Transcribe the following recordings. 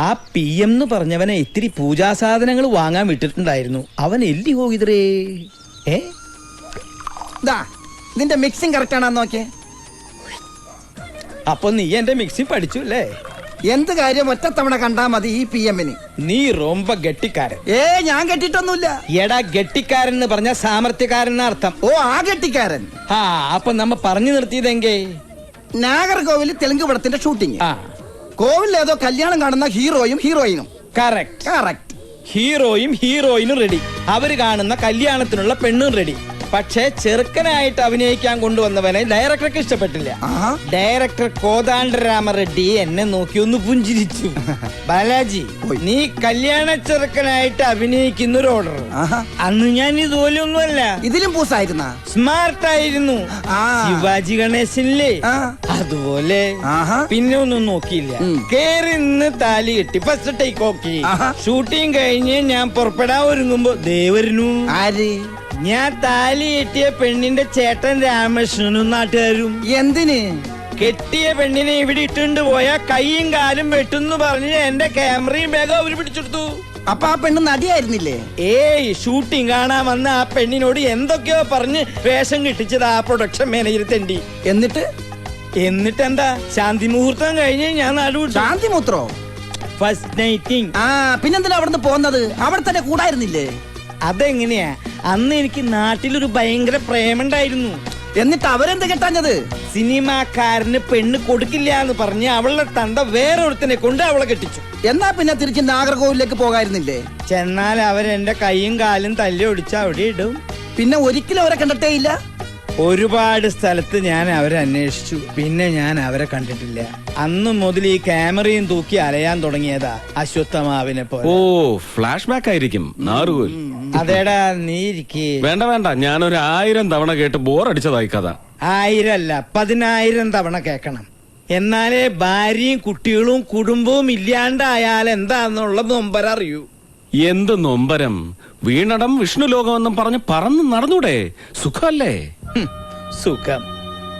ആ PM എന്ന് പറഞ്ഞവനെ ഇത്തിരി പൂജാസാധനങ്ങൾ വാങ്ങാൻ വിട്ടിട്ടുണ്ടായിരുന്നു. അവൻ എല്ലി പോകിതറേ. നിന്റെ മിക്സിംഗ് കറക്റ്റ് ആണെന്ന് നോക്കിയേ. അപ്പൊ നീ എന്റെ മിക്സിംഗ് പഠിച്ചു അല്ലേ? എന്ത് കാര്യം ഒറ്റത്തവണ കണ്ടാ മതി ഈ PM-ന്. നീ റൊമ്പ ഗട്ടിക്കാരൻ. ഞാൻ കെട്ടിട്ടൊന്നുമില്ല. എടാ ഗട്ടിക്കാരൻ എന്ന് പറഞ്ഞ സാമർത്ഥ്യക്കാരൻ അർത്ഥം. ഓ ആ ഗട്ടിക്കാരൻ. അപ്പൊ നമ്മ പറഞ്ഞു നിർത്തിയതെങ്കേ നാഗർകോവിൽ തെലുങ്ക് പടത്തിന്റെ ഷൂട്ടിംഗ്. കോവിൽ ഏതോ കല്യാണം കാണുന്ന ഹീറോയും ഹീറോയിനും. കറക്റ്റ്. ഹീറോയും ഹീറോയിനും റെഡി. അവര് കാണുന്ന കല്യാണത്തിനുള്ള പെണ്ണും റെഡി. പക്ഷെ ചെറുക്കനായിട്ട് അഭിനയിക്കാൻ കൊണ്ടുവന്നവനെ ഡയറക്ടർക്ക് ഇഷ്ടപ്പെട്ടില്ല. ഡയറക്ടർ കോദാണ്ഡരാമ റെഡ്ഡി എന്നെ നോക്കി ഒന്ന് പുഞ്ചിരിച്ചു. ബാലാജി, നീ കല്യാണ ചെറുക്കനായിട്ട് അഭിനയിക്കുന്ന ഒരു ഓർഡർ. അന്ന് ഞാൻ ഇതുപോലെയൊന്നുമല്ല, ഇതിലും പൂസായിരുന്ന സ്മാർട്ടായിരുന്നു. ശിവാജി ഗണേശനില്ലേ അതുപോലെ. പിന്നെ ഒന്നും നോക്കിയില്ല, കേറി നിന്ന് താലി കെട്ടി ഫസ്റ്റ് ടേക്ക് ഓക്കെ. ഷൂട്ടിംഗ് കഴിഞ്ഞ് ഞാൻ പുറപ്പെടാൻ ഒരുങ്ങുമ്പോ ദേവരനു. ആര്? ഞാൻ താലി കെട്ടിയ പെണ്ണിന്റെ ചേട്ടൻ രാമകൃഷ്ണനും നാട്ടുകാരും. എന്തിന്? കെട്ടിയ പെണ്ണിനെ ഇവിടെ ഇട്ടുണ്ട് പോയാ കൈയും കാലും വെട്ടുന്നു പറഞ്ഞ് എന്റെ ക്യാമറയും ബാഗും അവര് പിടിച്ചെടുത്തു. അപ്പൊ ആ പെണ്ണ് നടിയായിരുന്നില്ലേ? ഷൂട്ടിംഗ് കാണാൻ വന്ന ആ പെണ്ണിനോട് എന്തൊക്കെയോ പറഞ്ഞ് വേഷം കിട്ടിച്ചത് ആ പ്രൊഡക്ഷൻ മാനേജർ തെണ്ടി. എന്നിട്ടെന്താ, ശാന്തി മുഹൂർത്തം കഴിഞ്ഞ് ഞാൻ നാടുവിട്ടു. ശാന്തി മുഹൂർത്തോ? ഫസ്റ്റ് നൈറ്റിംഗ്. പിന്നെന്തിനാ അവിടുന്ന് പോകുന്നത്? അവിടെ തന്നെ കൂടായിരുന്നില്ലേ? അതെങ്ങനെയാ? അന്ന് എനിക്ക് നാട്ടിലൊരു ഭയങ്കര പ്രേമുണ്ടായിരുന്നു. എന്നിട്ട് അവരെന്ത് കെട്ടാഞ്ഞത്? സിനിമാക്കാരന് പെണ്ണ് കൊടുക്കില്ല എന്ന് പറഞ്ഞ് അവളുടെ തന്ത വേറൊരുത്തനെ കൊണ്ട് അവളെ കെട്ടിച്ചു. എന്നാ പിന്നെ തിരിച്ച് നാഗർകോവിലേക്ക് പോകായിരുന്നില്ലേ? ചെന്നാൽ അവരെന്റെ കൈയും കാലും തല്ലി ഒടിച്ച് അവിടെ ഇടും. പിന്നെ ഒരിക്കലും അവരെ കണ്ടിട്ടേ ഇല്ല? ഒരുപാട് സ്ഥലത്ത് ഞാൻ അവരെ അന്വേഷിച്ചു. പിന്നെ ഞാൻ അവരെ കണ്ടിട്ടില്ല. അന്ന് മുതൽ ഈ ക്യാമറയും തൂക്കി അലയാൻ തുടങ്ങിയതാ അശ്വത്ഥമാവിനെ പോലെ. ഓ, ഫ്ലാഷ് ബാക്ക് ആയിരിക്കും. അതേടാ, നീ ഇരിക്കേ. വേണ്ട, ഞാനൊരു 1000 തവണ കേട്ട് ബോറടിച്ചതായി കഥ. 1000 അല്ല, 10,000 തവണ കേൾക്കണം. എന്നാലേ ഭാര്യയും കുട്ടികളും കുടുംബവും ഇല്ലാണ്ടായാൽ എന്താന്നുള്ള നൊമ്പരം അറിയൂ. എന്ത് നൊമ്പരം? വീണടം വിഷ്ണു ലോകമെന്നും പറഞ്ഞ് പറന്ന് നടന്നൂടെ? സുഖല്ലേ? സുഖം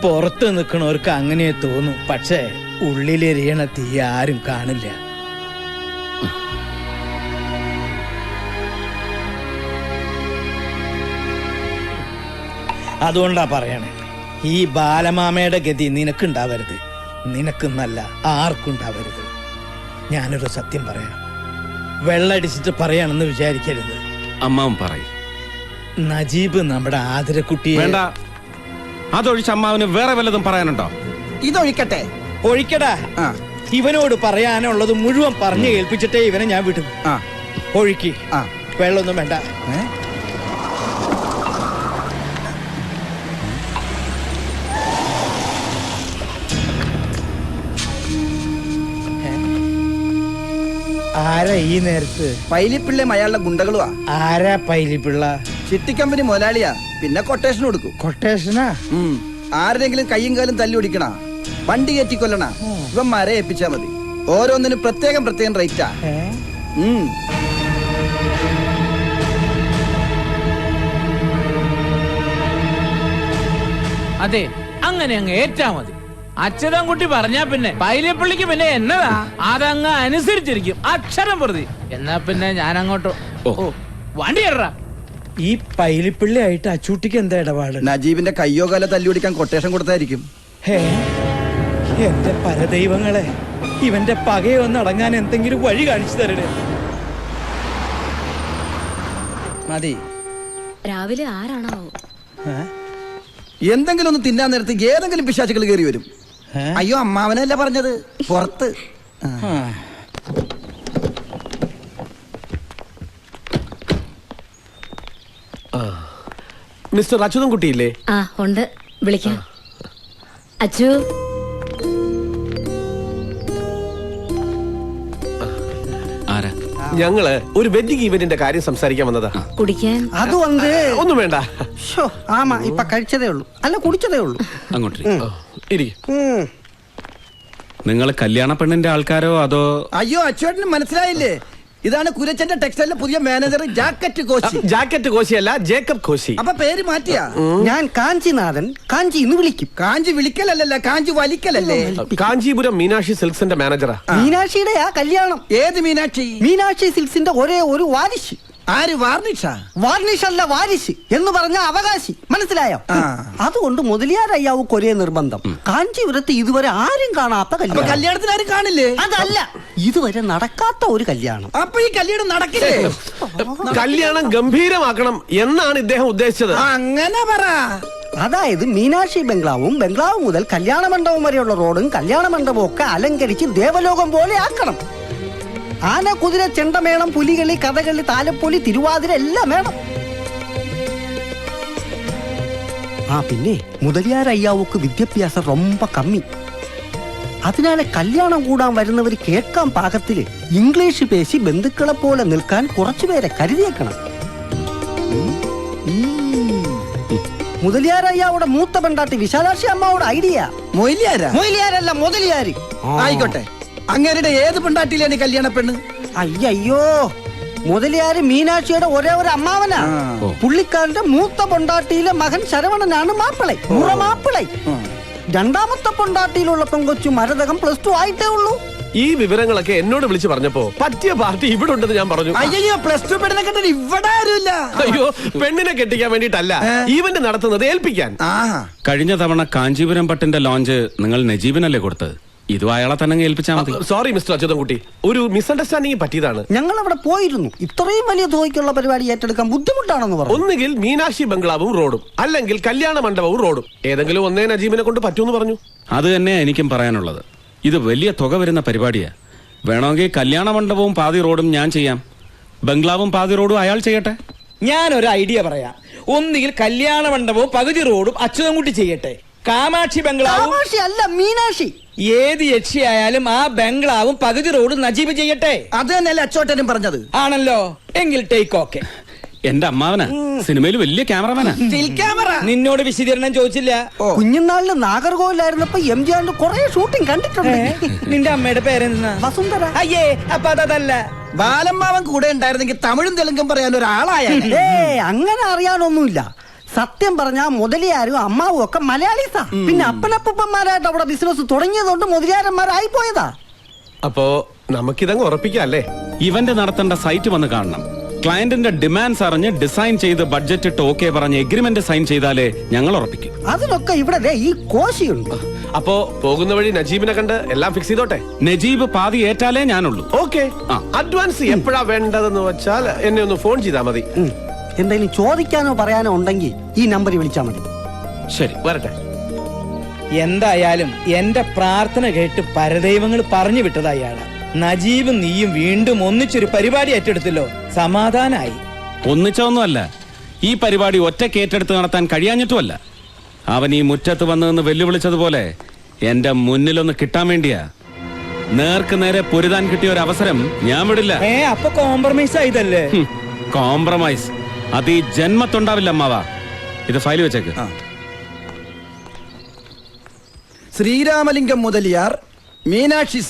പുറത്ത് നിൽക്കണവർക്ക് അങ്ങനെ തോന്നും. പക്ഷേ ഉള്ളിലെരിയണ തീ ആരും കാണില്ല. അതുകൊണ്ടാ പറയണേ, ഈ ബാലമാമയുടെ ഗതി നിനക്കുണ്ടാവരുത്. നിനക്കെന്നല്ല, ആർക്കുണ്ടാവരുത്. ഞാനൊരു സത്യം പറയാം, വെള്ളടിച്ചിട്ട് പറയാണെന്ന് വിചാരിക്കരുത്. അമ്മാവൻ പറയും. നജീബ് നമ്മുടെ ആതിരക്കുട്ടിയെ. വേണ്ട, അതൊഴിച്ച് അമ്മാവന് വേറെ വല്ലതും പറയാനുണ്ടോ? ഇതൊഴിക്കട്ടെ. ഒഴിക്കടാ. ഇവനോട് പറയാനുള്ളത് മുഴുവൻ പറഞ്ഞു കേൾപ്പിച്ചിട്ടേ ഇവനെ ഞാൻ വിട്ടു. ഒഴുക്കി. വെള്ളമൊന്നും വേണ്ട. ആരാ ഈ നേരത്ത്? പൈലിപ്പിള്ളയും അയാളുടെ ഗുണ്ടകളുവാ. ആരാ പൈലിപ്പിള്ള? ചിട്ടിക്കമ്പനി മുതലാളിയാ. പിന്നെ കൊട്ടേഷൻ കൊടുക്കും. കൊട്ടേഷനാ? ആരുടെങ്കിലും കയ്യും കാലും തല്ലി ഓടിക്കണ, വണ്ടി കയറ്റിക്കൊല്ലണ, ഇവന്മാരെ ഏൽപ്പിച്ചാ മതി. ഓരോന്നിനും പ്രത്യേകം റേറ്റാ. അതെ, അങ്ങനെ അങ്ങ് ഏറ്റാ മതി. അച്യുതൻകുട്ടി പറഞ്ഞാ പിന്നെ പൈലിപ്പള്ളിക്ക് പിന്നെ എന്നതാ, അതങ്ങ് അനുസരിച്ചിരിക്കും അക്ഷരം പ്രതി. എന്നാ പിന്നെ ഞാൻ അങ്ങോട്ടോ. വണ്ടി ഇടറാ. ഈ പൈലിപ്പള്ളി ആയിട്ട് അച്ചൂട്ടിക്ക് എന്താ ഇടപാട്? നജീബിന്റെ കയ്യോ കാലോ തല്ലി ഓടിക്കാൻ കൊട്ടേഷൻ കൊടുത്തായിരിക്കും. എന്റെ പരദൈവങ്ങളെ, ഇവന്റെ പകയൊന്ന് അടങ്ങാൻ എന്തെങ്കിലും വഴി കാണിച്ചു തരണേ. മതി. രാവിലെ ആരാണോ എന്തെങ്കിലും ഒന്ന് തിന്നാൻ നേരത്ത് ഏതെങ്കിലും പിശാചുകൾ കയറി വരും. അയ്യോ, അമ്മാവനല്ല പറഞ്ഞത്, പുറത്ത്. മിസ്റ്റർ അച്യുതൻകുട്ടിയില്ലേ? ഉണ്ട്, വിളിക്കാം. അച്ചു, ഞങ്ങള് ഒരു വെഡിങ് ഇവന്റിന്റെ കാര്യം സംസാരിക്കാൻ വന്നതാ. കുടിക്കാൻ അത് വന്ന് ഒന്നും വേണ്ട. ആമാ, ഇപ്പൊ കഴിച്ചതേ ഉള്ളൂ, അല്ല കുടിച്ചതേ ഉള്ളൂ. അങ്ങോട്ട് നിങ്ങൾ കല്യാണ പെണ്ണിന്റെ ആൾക്കാരോ അതോ? അയ്യോ, അച്ചുവേട്ടന് മനസ്സിലായില്ലേ? ഇതാണ് കുരച്ചന്റെ ടെക്സ്റ്റൈലിലെ പുതിയ മാനേജർ ജാക്കറ്റ് കോശി. ജാക്കറ്റ് കോശിയല്ല, ജേക്കബ് കോശി. അപ്പൊ പേര് മാറ്റിയാ? ഞാൻ കാഞ്ചിനാഥൻ, കാഞ്ചി എന്ന് വിളിക്കും. കാഞ്ചി വിളിക്കലല്ല, കാഞ്ചി വലിക്കലല്ലേ? കാഞ്ചീപുരം മീനാക്ഷി സിൽക്സിന്റെ മാനേജറാ. മീനാക്ഷിയുടെയാ കല്യാണം. ഏത് മീനാക്ഷി? മീനാക്ഷി സിൽക്സിന്റെ ഒരേ ഒരു വാരിശ്. ആര്? വാർണിഷ? വാർണിഷ് അല്ല, വാരിശ് എന്ന് പറഞ്ഞ അവകാശി. മനസ്സിലായോ? ആ. അതുകൊണ്ട് മുതലിയാരയ്യാവുക്ക് ഒരേ നിർബന്ധം. കാഞ്ചീപുരത്ത് ഇതുവരെ ആരും കാണാത്ത അപ്പൊ കല്യാണം. കല്യാണത്തിന് ആരും കാണില്ലേ? അതല്ല, ഇതുവരെ നടക്കാത്ത ഒരു കല്യാണം. അപ്പൊ ഈ കല്യാണം നടക്കില്ലേ? കല്യാണം ഗംഭീരമാക്കണം എന്നാണ് ഇദ്ദേഹം ഉദ്ദേശിച്ചത്. അങ്ങനെ പറ. അതായത് മീനാക്ഷി ബംഗ്ലാവും, ബംഗ്ലാവ് മുതൽ കല്യാണ മണ്ഡപം വരെയുള്ള റോഡും കല്യാണ മണ്ഡപവും ഒക്കെ അലങ്കരിച്ച് ദേവലോകം പോലെ ആക്കണം. ആന, കുതിര, ചെണ്ടമേളം, പുലികളി, കഥകളി, താലപ്പൊലി, തിരുവാതിര എല്ലാം വേണം. പിന്നെ മുതലിയാർ അയ്യാവുക്ക് വിദ്യാഭ്യാസം ரொம்ப കമ്മി. അതിനാലെ കല്യാണം കൂടാൻ വരുന്നവർ കേൾക്കാൻ പാകത്തില് ഇംഗ്ലീഷ് പേശി ബന്ധുക്കളെ പോലെ നിൽക്കാൻ കുറച്ചുപേരെ കരുതിയേക്കണം. മുതലിയാർ അയ്യാവുടെ മൂത്ത പെണ്ടാട്ടി വിശാലാക്ഷി അമ്മാവുടെ ഐഡിയ. മൊയിലിയാരാ? മൊയിലിയാരല്ല, മുതലിയാര്. ആയിക്കോട്ടെ. അങ്ങേരുടെ ഏത് പെണ്ടാട്ടിയിലാണ് ഈ കല്യാണ പെണ്ണ്? അയ്യോ, മുതലിയാര് മീനാക്ഷിയുടെ ഒരേ ഒരു അമ്മാവനാ. പുള്ളിക്കാരന്റെ മൂത്ത പൊണ്ടാട്ടിയിലെ മകൻ ശരവണനാണ് മാപ്പിളை, മുറമാപ്പിളை. രണ്ടാമത്തെ പൊണ്ടാട്ടിയിലുള്ള പെങ്കൊച്ചു മരതകം +2 ആയിട്ടേ ഉള്ളൂ. ഈ വിവരങ്ങളൊക്കെ എന്നോട് വിളിച്ചു പറഞ്ഞപ്പോ പറ്റിയ പാർട്ടി ഇവിടെ ഉണ്ടെന്ന് ഞാൻ പറഞ്ഞു. അയ്യോ, +2 പെണ്ണിനെ കണ്ടിട്ട് ഇവിടെ ആരുമില്ല. അയ്യോ, പെണ്ണിനെ കെട്ടിക്കാൻ വേണ്ടിട്ടല്ല, ഈവന്റ് നടത്തുന്നത് ഏൽപ്പിക്കാൻ. കഴിഞ്ഞ തവണ കാഞ്ചീപുരം പട്ടിന്റെ ലോഞ്ച് നിങ്ങൾ നജീബിനല്ലേ കൊടുത്തത്? ഇതും അയാളെ തന്നെ ഏൽപ്പിച്ചാൽ മതി. സോറി മിസ്റ്റർ അച്യുതൻകുട്ടി, ഒരു മിസ്അണ്ടർസ്റ്റാൻഡിംഗ് പറ്റിയതാണ്. ഞങ്ങൾ അവിടെ പോയിരുന്നു. ഇത്രയും വലിയ തുകയ്ക്കുള്ള പരിപാടി ഏറ്റെടുക്കാൻ ബുദ്ധിമുട്ടാണെന്ന് പറഞ്ഞു. ഒന്നുകിൽ മീനാക്ഷി ബംഗ്ലാവും റോഡും, അല്ലെങ്കിൽ കല്യാണ മണ്ഡപവും റോഡും, ഏതെങ്കിലും ഒന്നേ നജീബിനെ കൊണ്ട് പറ്റൂന്ന് പറഞ്ഞു. അത് തന്നെ എനിക്കും പറയാനുള്ളത്. ഇത് വലിയ തുക വരുന്ന പരിപാടിയാ. വേണമെങ്കിൽ കല്യാണ മണ്ഡപവും പാതി റോഡും ഞാൻ ചെയ്യാം, ബംഗ്ലാവും പാതി റോഡും അയാൾ ചെയ്യട്ടെ. ഞാനൊരു ഐഡിയ പറയാം. ഒന്നുകിൽ കല്യാണ മണ്ഡപവും പകുതി റോഡും അച്യുതൻകുട്ടി ചെയ്യട്ടെ, കാമാക്ഷി ബംഗ്ലാവും. കാമാക്ഷി അല്ല, മീനാക്ഷി. ഏത് യക്ഷിയായാലും ആ ബംഗ്ലാവും പകുതി റോഡും നജീബ് ചെയ്യട്ടെ. അത് തന്നെയല്ലേ അച്ചോട്ടനും പറഞ്ഞത്? ആണല്ലോ, എങ്കിൽ ടേക്ക് ഓക്കെ. എന്റെ അമ്മാവനാ, സിനിമയിൽ വലിയ ക്യാമറമാനാ. നിന്നോട് വിശദീകരണം ചോദിച്ചില്ല. കുഞ്ഞുനാളില് നാഗർകോവിലായിരുന്നപ്പോ എംജിആറിന്റെ കുറെ ഷൂട്ടിംഗ് കണ്ടിട്ടുണ്ട്. നിന്റെ അമ്മയുടെ പേരെന്താ? വസുന്ധര. അയ്യേ, അപ്പൊ അതല്ല. ബാലമ്മാവൻ കൂടെ ഉണ്ടായിരുന്നെങ്കിൽ തമിഴും തെലുങ്കും പറയാൻ ഒരാളായ. അങ്ങനെ അറിയാനൊന്നുമില്ല. സത്യം പറഞ്ഞാ മുതലിയാരും അമ്മാവും ഒക്കെ മലയാളീസാ. പിന്നെ അപ്പനപ്പന്മാരായിട്ട് അവിടെ ബിസിനസ് തുടങ്ങിയതുകൊണ്ട് മുതലിയാരന്മാരായി പോയതാ. അപ്പോ നമുക്കിതങ്ങ് ഉറപ്പിക്കാം അല്ലേ? ഇവന്റ് നടത്തേണ്ട സൈറ്റ് വന്ന് കാണണം. ക്ലയന്റിന്റെ ഡിമാൻഡ്സ് അറിഞ്ഞ് ഡിസൈൻ ചെയ്ത് ബഡ്ജറ്റ് ഇട്ട് ഓക്കെ പറഞ്ഞ് എഗ്രിമെന്റ് സൈൻ ചെയ്താലേ ഞങ്ങൾ ഉറപ്പിക്കും. അതിനൊക്കെ ഇവിടെ ദേ ഈ കോശിയുണ്ട്. അപ്പോ പോകുന്ന വഴി നജീബിനെ കണ്ട് എല്ലാം ഫിക്സ് ചെയ്തോട്ടെ. നജീബ് പാതി ഏറ്റാലേ ഞാനുള്ളൂ. ഓക്കെ. അഡ്വാൻസ് എപ്പോഴാ വേണ്ടതെന്ന് വെച്ചാൽ എന്നെ ഒന്ന് ഫോൺ ചെയ്താൽ മതി. എന്തെങ്കിലും ചോദിക്കാനോ പറയാനോ ഉണ്ടെങ്കിൽ ഈ നമ്പറിൽ വിളിച്ചാൽ മതി. ശരി, വരട്ടെ. എന്തായാലും എന്റെ പ്രാർത്ഥന കേട്ട് പരദൈവങ്ങൾ പറഞ്ഞു വിട്ടത് അയാള്. നജീബും നീയും വീണ്ടും ഒന്നിച്ചൊരു പരിപാടി ഏറ്റെടുത്തല്ലോ, സമാധാനായി. ഒന്നിച്ചൊന്നുമല്ല, ഈ പരിപാടി ഒറ്റയ്ക്ക് ഏറ്റെടുത്ത് നടത്താൻ കഴിയാഞ്ഞിട്ടുമല്ല. അവൻ ഈ മുറ്റത്ത് വന്നതെന്ന് വെല്ലുവിളിച്ചതുപോലെ എന്റെ മുന്നിലൊന്ന് കിട്ടാൻ വേണ്ടിയാ. നേർക്ക് നേരെ പൊരുതാൻ കിട്ടിയ ഒരു അവസരം ഞാൻ വിടില്ല. അപ്പൊ കോംപ്രമൈസ് ആയതല്ലേ? കോംപ്രമൈസ് അത് ഈ ജന്മത്തുണ്ടാവില്ല അമ്മാവാ. ഇത് ഫയൽ വെച്ചേക്ക്. ശ്രീരാമലിംഗം മുതലിയാർ, മീനാക്ഷി